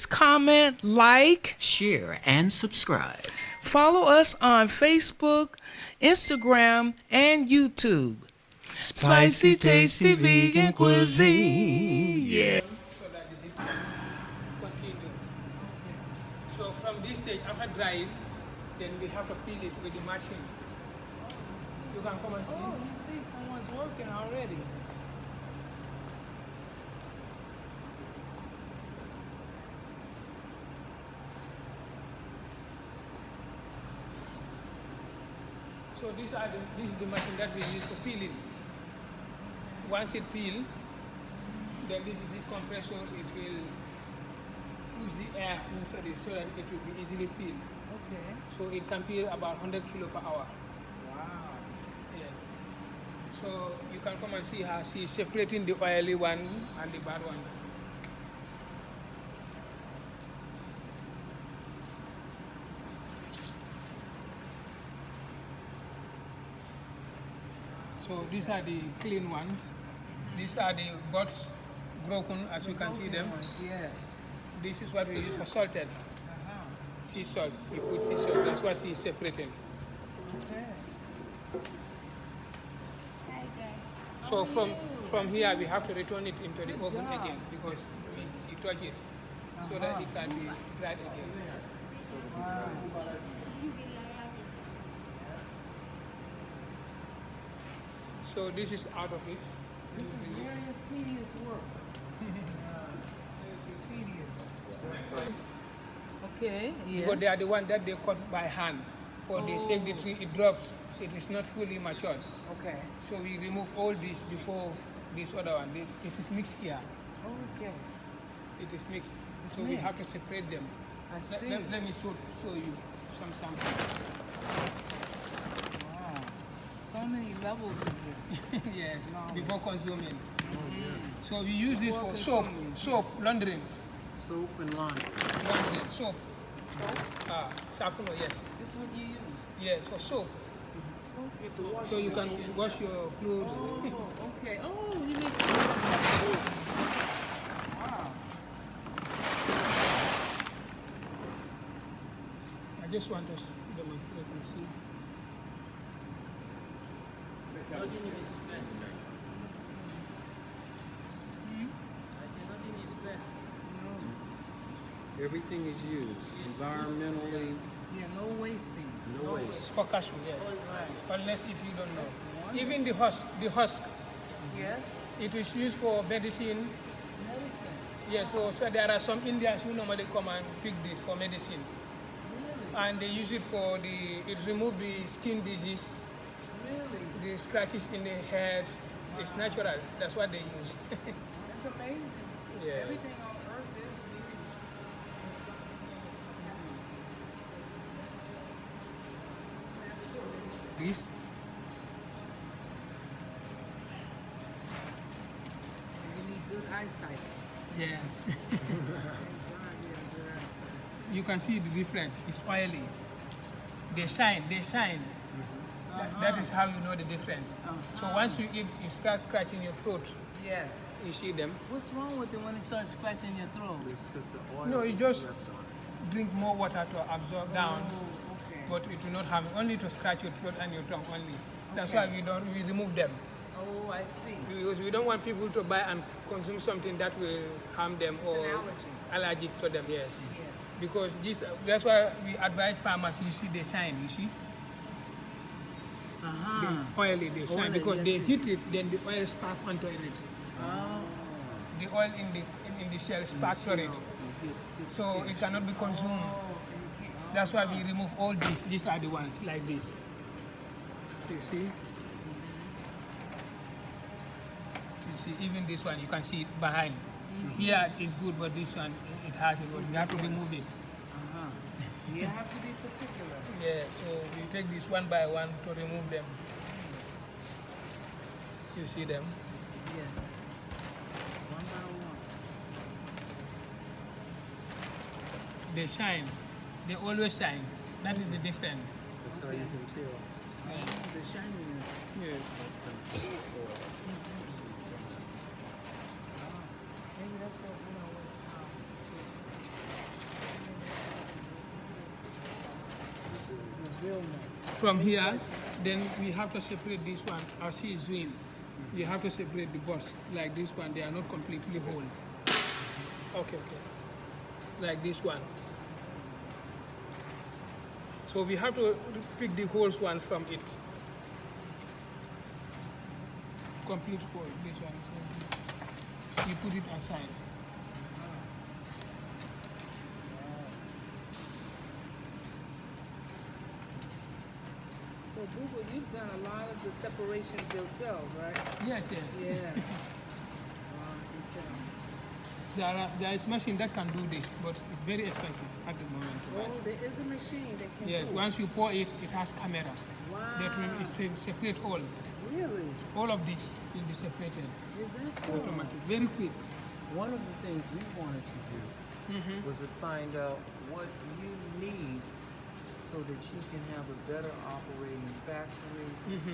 Please comment, like, share, and subscribe. Follow us on Facebook, Instagram, and YouTube. Spicy, tasty vegan cuisine. Yeah. So that the heat continue. So from this stage, after drying, then we have to peel it with the machine. You can come and see. Oh, you see, someone's working already. So this is the machine that we use for peeling. Once it peels, then this is the compressor. It will push the air inside it so that it will be easily peeled. Okay. So it can peel about 100 kilo per hour. Wow. Yes. So you can come and see how she's separating the oily one and the bad one. So these are the clean ones. These are the buds broken, as you can see them. Yes. This is what we use for salted. Sea salt. We put sea salt. That's what she's separating. Okay. Hi guys. So from here we have to return it into the oven again because she touched it so that it can be dried again. Wow. So this is out of it. This is very tedious work. Okay, yeah. Because they are the one that they cut by hand. Or they shake the tree, it drops. It is not fully matured. Okay. So we remove all this before this other one. It is mixed here. Okay. It is mixed. It's so mixed. We have to separate them. I see. Let me show you some samples. So many levels of this. Yes, before consuming. Oh, yes. So we use this for soap, laundering. Soap and laundry. Laundering, soap. Soap? Saffron, yes. This is what you use? Yes, for soap. Soap? You have to wash so you can wash your clothes. Oh, okay. Oh, you make soap. Wow. I just want to demonstrate and see. Nothing is best. I said nothing is best. No. Everything is used environmentally. Yeah, no wasting. No waste. For cashew, yes. Right. Unless if you don't know. Even the husk. Yes. It is used for medicine. Medicine. Yes. So there are some Indians who normally come and pick this for medicine. Really? And they use it for it removes the skin disease. Really? The scratches in the head, it's natural. That's what they use. That's amazing. Yeah. Everything on earth is used. This? You need good eyesight. Yes. You can see the difference. It's oily. They shine. That is how you know the difference. So once you eat, it starts scratching your throat. Yes. You see them. What's wrong with it when it starts scratching your throat? It's because the oil. No, you just drink more water to absorb down. Okay. But it will not harm you. Only to scratch your throat and your tongue only. That's why we remove them. Oh, I see. Because we don't want people to buy and consume something that will harm them or allergic to them. Yes. Because that's why we advise farmers. You see, they shine. You see. The oily they shine because they heat it, then the oil spark onto it. The oil in the shell spark to it, so it cannot be consumed. That's why we remove all these. These are the ones like this. You see? You see, even this one you can see it behind. Here is good, but this one it has it. But we have to remove it. You have to be particular. Yeah, so we take this one by one to remove them. You see them? Yes. One by one. They shine. They always shine. That is the difference. That's how you can tell. Yeah. The shininess. Yeah. Maybe that's what, Real nice. From here, then we have to separate this one as he is doing. You have to separate the buds like this one. They are not completely whole. Okay. Like this one. So we have to pick the whole one from it. Complete whole. This one is whole. You put it aside. So, Google, you've done a lot of the separations yourself, right? Yes. Yeah. There is machine that can do this, but it's very expensive at the moment. Oh, there is a machine that can Yes, do it. once you pour it, it has camera. Wow. That will separate all. Really? All of this will be separated Is that so? automatically. Very quick. One of the things we wanted to do was to find out what you need so that you can have a better operating factory,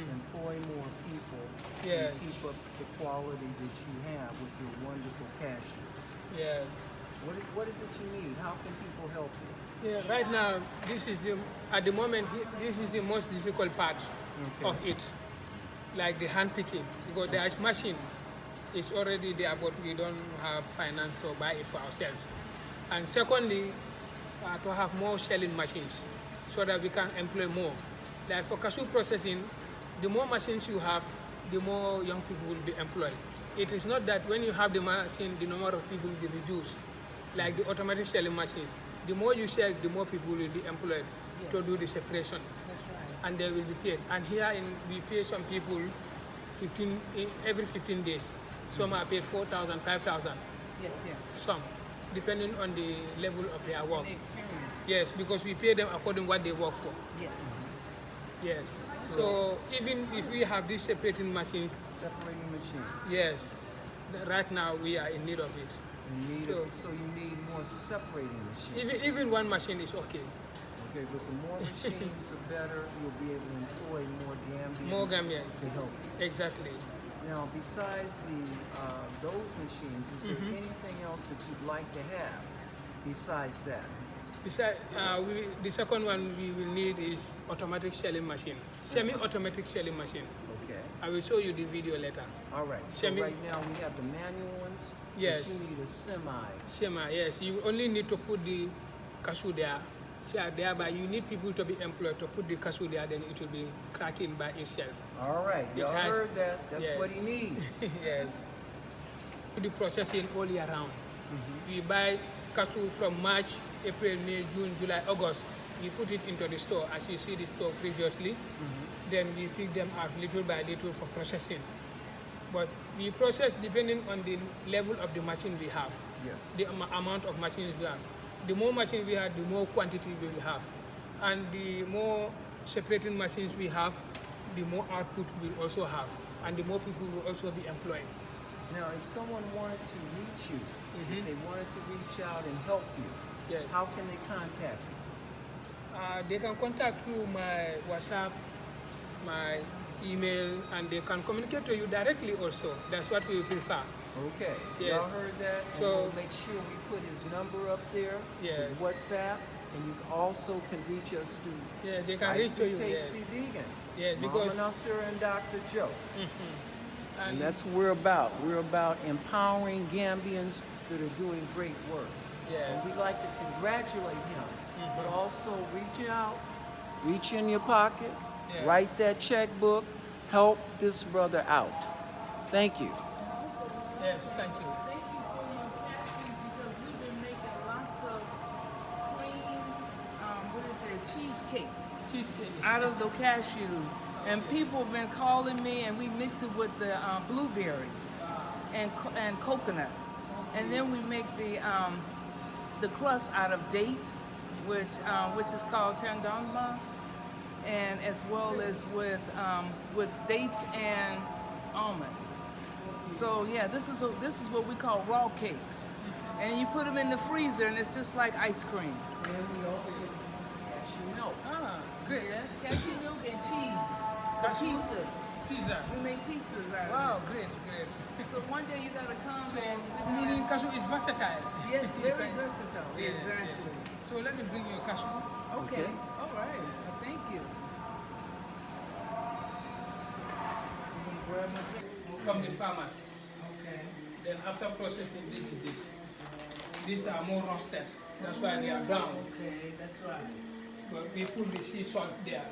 employ more people, Yes. and keep up the quality that you have with your wonderful cashews. Yes. What is it you need? How can people help you? Yeah, right now, at the moment, this is the most difficult part of it. Like the hand picking, because there is machine. It's already there, but we don't have finance to buy it for ourselves. And secondly, to have more shelling machines so that we can employ more. Like for cashew processing, the more machines you have, the more young people will be employed. It is not that when you have the machine, the number of people will be reduced. Like the automatic shelling machines, the more you sell, the more people will be employed to do the separation. That's right. And they will be paid. And here we pay some people every 15 days. Some are paid 4,000, 5,000. Yes. Some, depending on the level of their work. The experience. Yes, because we pay them according to what they work for. Yes. Yes. So even if we have these separating machines, Separating machines. yes, right now we are in need of it. So you need more separating machines. Even one machine is okay. Okay, but the more machines, the better. You'll be able to employ more Gambians. More Gambian. To help you. Exactly. Now, besides those machines, is there anything else that you'd like to have besides that? Besides, the second one we will need is automatic shelling machine, semi-automatic shelling machine. Okay. I will show you the video later. All right. So Semi- right now we have the manual ones. Yes. But you need a semi. Semi, yes. You only need to put the cashew there. Thereby, you need people to be employed to put the cashew there, then it will be cracking by itself. All right. Y'all has- heard that. That's what yes. he needs. Yes. The processing all year round. We buy cashew from March, April, May, June, July, August. We put it into the store, as you see the store previously. Then we pick them up little by little for processing. But we process depending on the level of the machine we have, Yes. the amount of machines we have. The more machines we have, the more quantity we will have. And the more separating machines we have, the more output we'll also have. And the more people will also be employed. Now, if someone wanted to reach you, if they wanted to reach out and help you, Yes. how can they contact you? They can contact through my WhatsApp, my email, and they can communicate to you directly also. That's what we prefer. Okay. Yes. Y'all heard that? And So- we'll make sure we put his number up there, Yes. his WhatsApp, and you also can reach us through Yes, they can reach to Spicy you, Tasty yes. Vegan. Yes, Mama because- Nasir and Dr. Joe. And And that's what we're about. We're about empowering Gambians that are doing great work. Yes. And we'd like to congratulate him, but also reach out, reach in your pocket, Yes. write that checkbook, help this brother out. Thank you. yes, thank you. Thank you for your cashews because we've been making lots of cream, cheesecakes Cheesecake. out of the cashews. And people have been calling me, and we mix it with the blueberries and coconut, and then we make the crust out of dates, which is called tandangma, and as well as with dates and almonds. So yeah, this is what we call raw cakes, and you put them in the freezer, and it's just like ice cream. And we also get to use cashew milk. Ah, great. Yes, cashew milk and cheese. For pizzas. Pizza. We make pizzas out of Wow, great, great. it. So one day you gotta come So, and meaning cashew is versatile. yes, very versatile. Yes, Exactly. yes. So let me bring you a cashew. Okay. Okay. All right. Well, thank you. I'm gonna grab my thing. From the farmers. Okay. Then after processing, this is it. These are more roasted. That's why they are brown. Okay, that's right. But we put the sea salt there.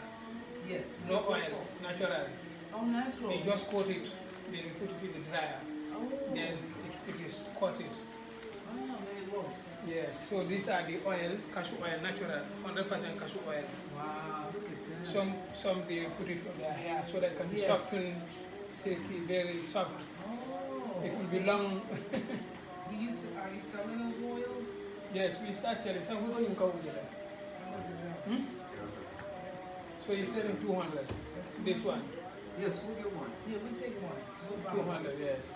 Yes. No oil, natural. Oh, natural. We just coat it, then we put it in the dryer. Oh. Then it is coated. Oh, then it works. Yes, so these are the oil, cashew oil, natural, 100% cashew oil. Wow, look at that. Some they put it on their hair so that it can be Yes. softened, silky, very soft. Oh. It will be long. Are you selling those oils? Yes, we start selling. Some people in Kawujale. How much is that? So you're selling 200. This one, Yes, we'll get one. Yeah, we take one. We'll buy 200, yes.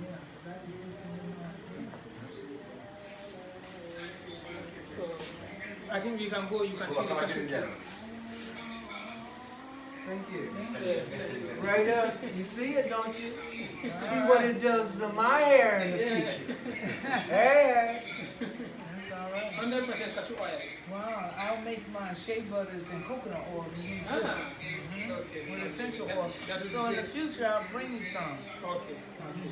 Yeah, 'cause I can put some in my drink. So I think we can go. You can see the cashew. Thank you. Yes. Right up. You see it, don't you? See what it does to my hair in the future. Hey. That's all right. 100% cashew oil. Wow, I'll make my shea butters and coconut oils and use this Okay. with essential oil. That is So in the great. future, I'll bring you some. Okay.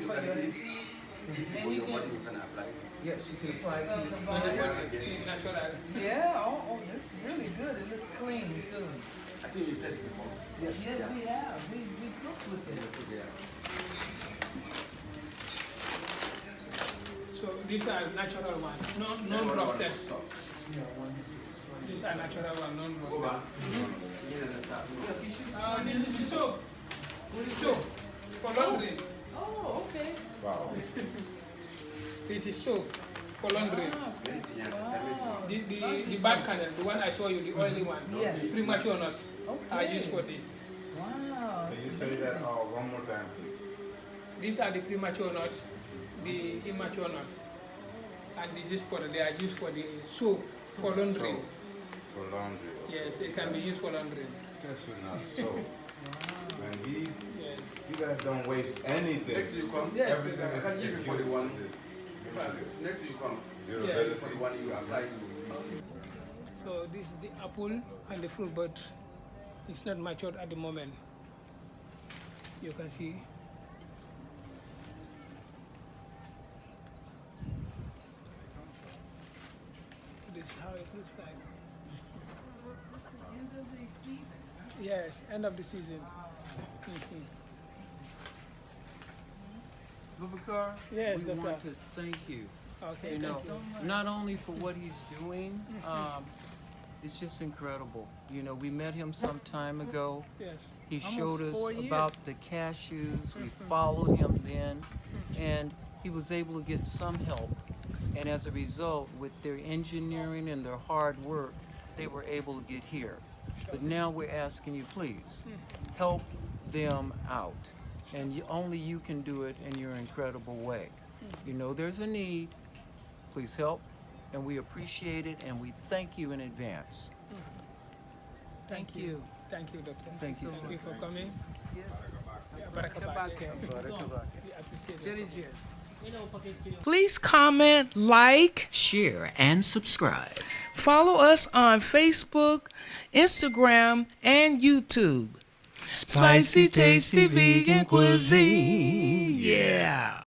For your, and you can, Yes, you can apply it to your skin. 100% natural. yeah, oh, that's really good. It looks clean too. I think you tested before. Yes. Yes, we have. We cooked with it. So these are natural ones, non-roasted. Yeah, one. These are natural ones, non-roasted. Over. This is soap. Soap for laundry. Oh, okay. This is soap for laundry. Wow. The bad kernel, the one I saw you, the oily one. Yes. Premature nuts are Okay. used for this. Wow. Can you that's say that amazing. one more time, please? These are the premature nuts, the immature nuts. And this is for, they are used for the soap for laundry. Soap. For laundry. Yes, it can be used for laundry. Cashew nuts. So, when we, Yes. you guys don't waste anything. Next you come. Yes. Everything I can give you is for the used. one. Is Next you come. durability. For the one you apply to. So this is the apple and the fruit, but it's not matured at the moment. You can see. This is how it looks like. This is the end of the season. Yes, end of the season. Mhm. Bubakar, Yes, we Dr. want to thank you. Okay, You know, thank you. not only for what he's doing, it's just incredible. You know, we met him some time ago. Yes. He Almost showed us 4 years. about the cashews. We followed him then, and he was able to get some help. And as a result, with their engineering and their hard work, they were able to get here. But now we're asking you, please, help them out. And only you can do it in your incredible way. You know there's a need. Please help. And we appreciate it, and we thank you in advance. Thank you. Thank you, Doctor. Thank you, Thank you for coming. Yes. Yeah, Barakabake. We appreciate it. Please comment, like, Share and subscribe. follow us on Facebook, Instagram, and YouTube. Spicy, tasty vegan cuisine. Yeah.